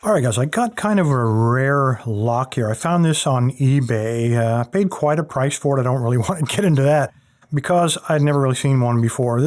All right, guys, I got kind of a rare lock here. I found this on eBay. Paid quite a price for it. I don't really want to get into that because I'd never really seen one before.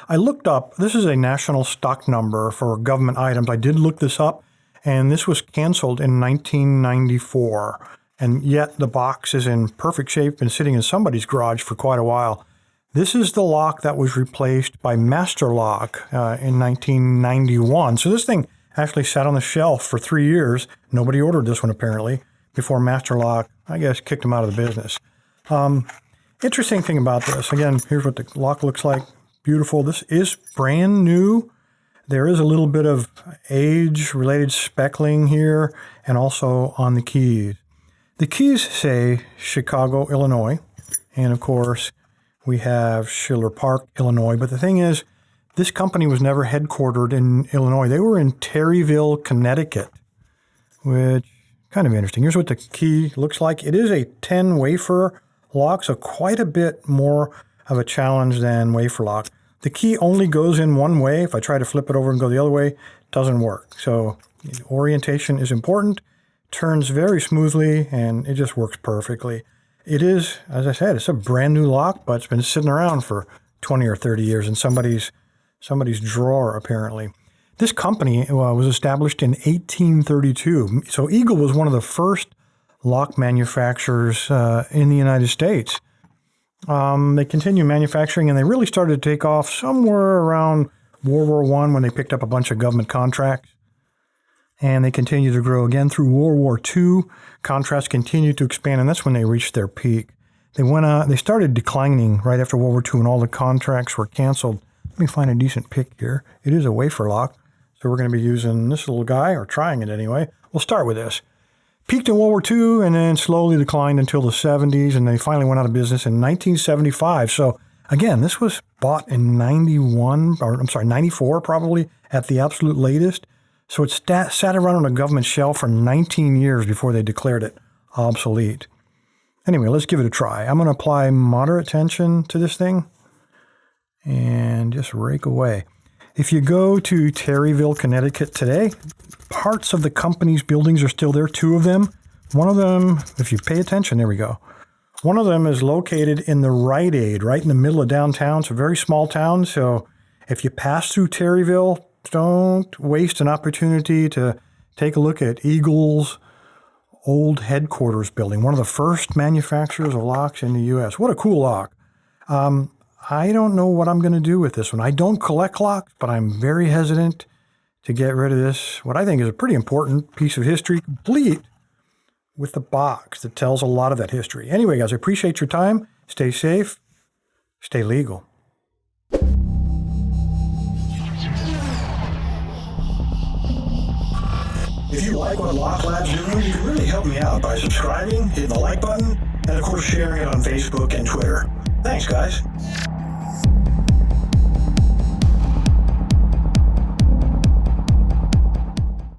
I looked up, this is a national stock number for government items. I did look this up, and this was canceled in 1994. And yet the box is in perfect shape and sitting in somebody's garage for quite a while. This is the lock that was replaced by Master Lock in 1991. So this thing actually sat on the shelf for 3 years. Nobody ordered this one apparently before Master Lock, I guess, kicked them out of the business. Interesting thing about this, again, here's what the lock looks like. Beautiful. This is brand new. There is a little bit of age-related speckling here and also on the keys. The keys say Chicago, Illinois, and of course we have Schiller Park, Illinois. But the thing is, this company was never headquartered in Illinois. They were in Terryville, Connecticut, which kind of interesting. Here's what the key looks like. It is a 10 wafer lock, so quite a bit more of a challenge than wafer lock. The key only goes in one way. If I try to flip it over and go the other way, it doesn't work. So orientation is important, turns very smoothly, and it just works perfectly. It is, as I said, it's a brand new lock, but it's been sitting around for 20 or 30 years in somebody's drawer, apparently. This company was established in 1832. So Eagle was one of the first lock manufacturers in the United States. They continued manufacturing, and they really started to take off somewhere around World War I when they picked up a bunch of government contracts. And they continued to grow again through World War II. Contracts continued to expand, and that's when they reached their peak. They started declining right after World War II, and all the contracts were canceled. Let me find a decent pick here. It is a wafer lock, so we're going to be using this little guy, or trying it anyway. We'll start with this. Peaked in World War II and then slowly declined until the 70s, and they finally went out of business in 1975. So again, this was bought in 94 probably at the absolute latest. So it sat around on a government shelf for 19 years before they declared it obsolete. Anyway, let's give it a try. I'm going to apply moderate tension to this thing and just rake away. If you go to Terryville, Connecticut today, parts of the company's buildings are still there, 2 of them. One of them, if you pay attention, there we go. One of them is located in the Rite Aid, right in the middle of downtown. It's a very small town, so if you pass through Terryville, don't waste an opportunity to take a look at Eagle's old headquarters building, one of the first manufacturers of locks in the U.S. What a cool lock. I don't know what I'm going to do with this one. I don't collect locks, but I'm very hesitant to get rid of this, what I think is a pretty important piece of history, complete with the box that tells a lot of that history. Anyway, guys, I appreciate your time. Stay safe. Stay legal. If you like what Lock Lab's doing, you can really help me out by subscribing, hitting the like button, and of course sharing it on Facebook and Twitter. Thanks, guys.